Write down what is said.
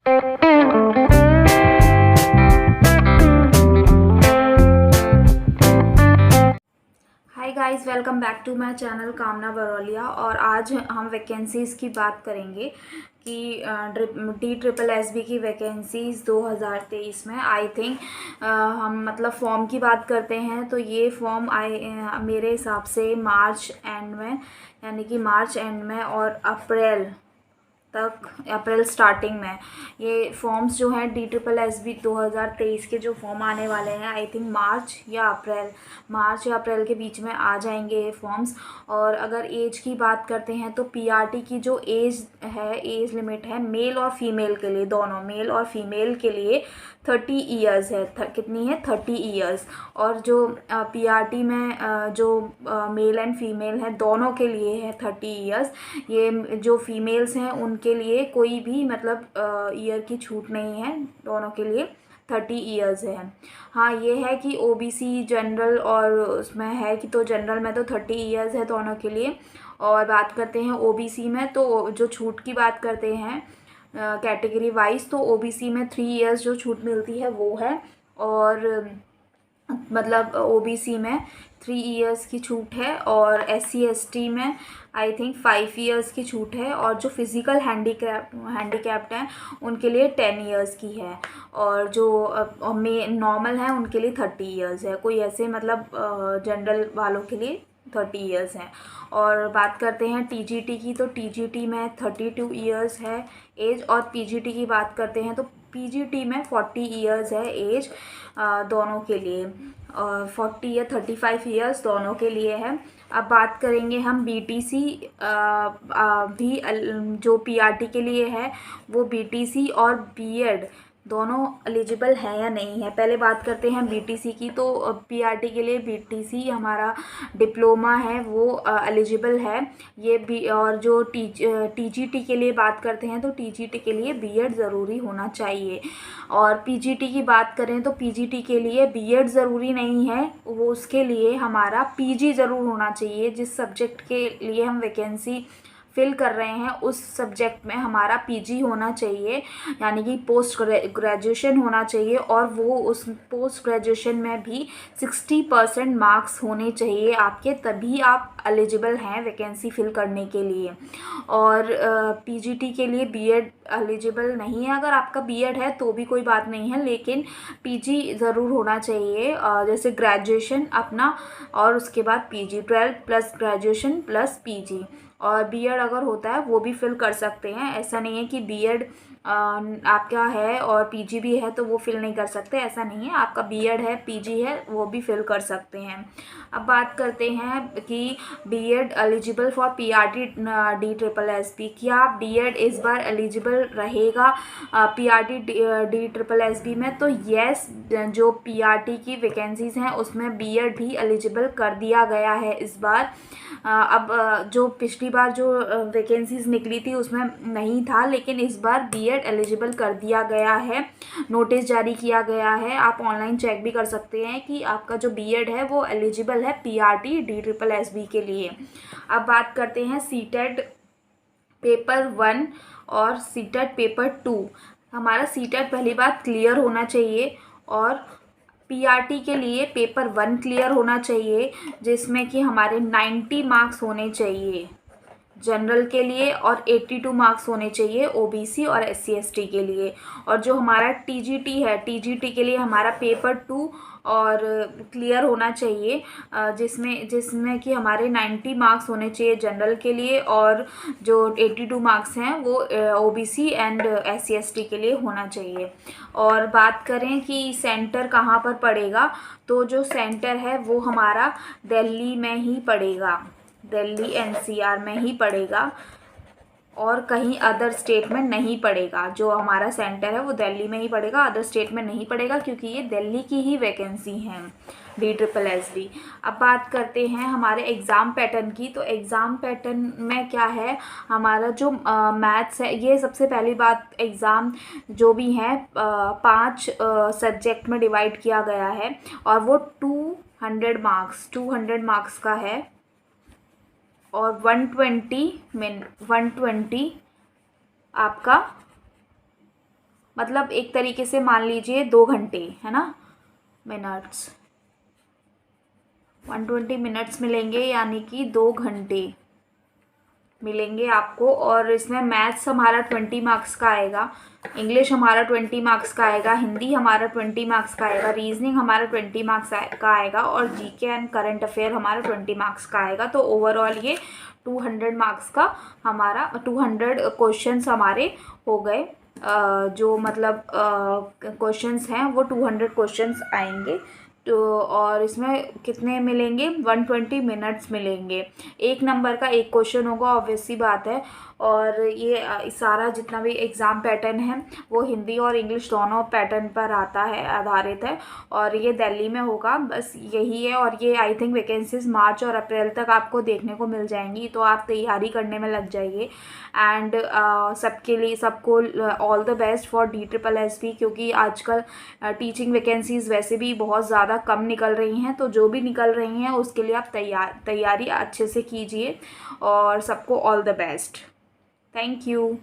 Hi guys, welcome back to my channel Kamna Barauliya. और आज हम वैकेंसीज़ की बात करेंगे कि DSSS की वैकेंसीज़ 2023 में आई थिंक हम मतलब फॉर्म की बात करते हैं तो ये फॉर्म मेरे हिसाब से मार्च एंड में, यानी कि मार्च एंड में और अप्रैल स्टार्टिंग में ये फॉर्म्स जो हैं DSSS 2023 के जो फॉर्म आने वाले हैं, आई थिंक मार्च या अप्रैल के बीच में आ जाएंगे ये फॉर्म्स। और अगर एज की बात करते हैं तो PRT की जो एज लिमिट है मेल और फीमेल के लिए, दोनों मेल और फीमेल के लिए 30 ईयर्स है। कितनी है? 30 ईयर्स। और जो PRT में जो मेल एंड फीमेल है दोनों के लिए है 30 ईयर्स। ये जो फीमेल्स हैं उनके लिए कोई भी मतलब ईयर की छूट नहीं है, दोनों के लिए 30 ईयर्स है। हाँ, ये है कि OBC जनरल और उसमें है कि तो जनरल में तो 30 ईयर्स है दोनों के लिए। और बात करते हैं OBC में तो जो छूट की बात करते हैं कैटेगरी वाइज, तो OBC में 3 ईयर्स जो छूट मिलती है वो है। और मतलब OBC में 3 ईयर्स की छूट है और SC ST में आई थिंक 5 ईयर्स की छूट है। और जो फिज़िकल हैंडीकैप्ड हैं उनके लिए 10 ईयर्स की है। और जो नॉर्मल हैं उनके लिए 30 ईयर्स है। कोई ऐसे मतलब जनरल वालों के लिए 30 ईयर्स हैं। और बात करते हैं TGT की, तो TGT में 32 ईयर्स है एज। और PGT की बात करते हैं तो PGT में 40 ईयर्स है एज दोनों के लिए। 40 या 35 ईयर्स दोनों के लिए है। अब बात करेंगे हम BTC भी जो PRT के लिए है, वो BTC और B.Ed दोनों एलिजिबल है या नहीं है। पहले बात करते हैं BTC की, तो PRT के लिए BTC हमारा डिप्लोमा है वो एलिजिबल है ये भी। और जो TGT के लिए बात करते हैं तो TGT के लिए B.Ed ज़रूरी होना चाहिए। और PGT की बात करें तो PGT के लिए B.Ed ज़रूरी नहीं है, वो उसके लिए हमारा PG ज़रूर होना चाहिए। जिस सब्जेक्ट के लिए हम वैकेंसी फिल कर रहे हैं उस सब्जेक्ट में हमारा PG होना चाहिए, यानी कि पोस्ट ग्रेजुएशन होना चाहिए। और वो उस पोस्ट ग्रेजुएशन में भी 60% मार्क्स होने चाहिए आपके, तभी आप एलिजिबल हैं वैकेंसी फिल करने के लिए। और PGT के लिए B.Ed एलिजिबल नहीं है। अगर आपका B.Ed है तो भी कोई बात नहीं है, लेकिन PG ज़रूर होना चाहिए, जैसे ग्रेजुएशन अपना और उसके बाद PG, 12 plus graduation plus PG। और B.Ed अगर होता है वो भी फिल कर सकते हैं। ऐसा नहीं है कि B.Ed आपका है और PG भी है तो वो फिल नहीं कर सकते, ऐसा नहीं है। आपका B.Ed है, PG है, वो भी फिल कर सकते हैं। अब बात करते हैं कि B.Ed eligible for PRT DSSS। क्या B.Ed इस बार एलिजिबल रहेगा PRT DSSS में? तो येस, जो PRT की वैकेंसीज़ हैं उसमें B.Ed भी एलिजिबल कर दिया गया है इस बार। अब जो पिछली बार जो वैकेंसीज़ निकली थी उसमें नहीं था, लेकिन इस बार B.Ed एलिजिबल कर दिया गया है, नोटिस जारी किया गया है। आप ऑनलाइन चेक भी कर सकते हैं कि आपका जो B.Ed है वो एलिजिबल है PRT DSSS के लिए। अब बात करते हैं CTET पेपर 1 और CTET पेपर 2। हमारा CTET पहली बात क्लियर होना चाहिए और PRT के लिए पेपर 1 क्लियर होना चाहिए, जिसमें कि हमारे 90 मार्क्स होने चाहिए जनरल के लिए और 82 मार्क्स होने चाहिए OBC और SC ST के लिए। और जो हमारा TGT है, TGT के लिए हमारा पेपर 2 और क्लियर होना चाहिए, जिसमें कि हमारे 90 मार्क्स होने चाहिए जनरल के लिए और जो 82 मार्क्स हैं वो OBC एंड SC ST के लिए होना चाहिए। और बात करें कि सेंटर कहाँ पर पड़ेगा, तो जो सेंटर है वो हमारा दिल्ली में ही पड़ेगा, दिल्ली NCR में ही पड़ेगा और कहीं अदर स्टेट में नहीं पड़ेगा। जो हमारा सेंटर है वो दिल्ली में ही पड़ेगा, अदर स्टेट में नहीं पड़ेगा, क्योंकि ये दिल्ली की ही वैकेंसी हैं DSSS। अब बात करते हैं हमारे एग्ज़ाम पैटर्न की, तो एग्ज़ाम पैटर्न में क्या है, हमारा जो मैथ्स है, ये सबसे पहली बात, एग्ज़ाम जो भी हैं 5 सब्जेक्ट में डिवाइड किया गया है और वो 200 मार्क्स का है। और 120 आपका मतलब एक तरीके से मान लीजिए 2 घंटे, है ना, मिनट्स, 120 मिनट्स मिलेंगे, यानी कि 2 घंटे मिलेंगे आपको। और इसमें मैथ्स हमारा 20 मार्क्स का आएगा, इंग्लिश हमारा 20 मार्क्स का आएगा, हिंदी हमारा 20 मार्क्स का आएगा, रीजनिंग हमारा 20 मार्क्स का आएगा, और जीके एंड करंट अफेयर हमारा 20 मार्क्स का आएगा। तो ओवरऑल ये 200 मार्क्स का हमारा 200 क्वेश्चंस हमारे हो गए। जो मतलब क्वेश्चंस हैं वो 200 क्वेश्चंस आएंगे। तो और इसमें कितने मिलेंगे, 120 मिनट्स मिलेंगे। एक नंबर का एक क्वेश्चन होगा, ऑब्वियस सी बात है। और ये सारा जितना भी एग्ज़ाम पैटर्न है वो हिंदी और इंग्लिश दोनों पैटर्न पर आता है, आधारित है। और ये दिल्ली में होगा, बस यही है। और ये आई थिंक वैकेंसीज मार्च और अप्रैल तक आपको देखने को मिल जाएंगी, तो आप तैयारी करने में लग जाइए। एंड सबके लिए, सबको all the best for DSSB, क्योंकि आजकल टीचिंग वैकेंसीज़ वैसे भी बहुत ज़्यादा कम निकल रही हैं। तो जो भी निकल रही हैं उसके लिए आप तैयारी अच्छे से कीजिए, और सबको all the best. Thank you.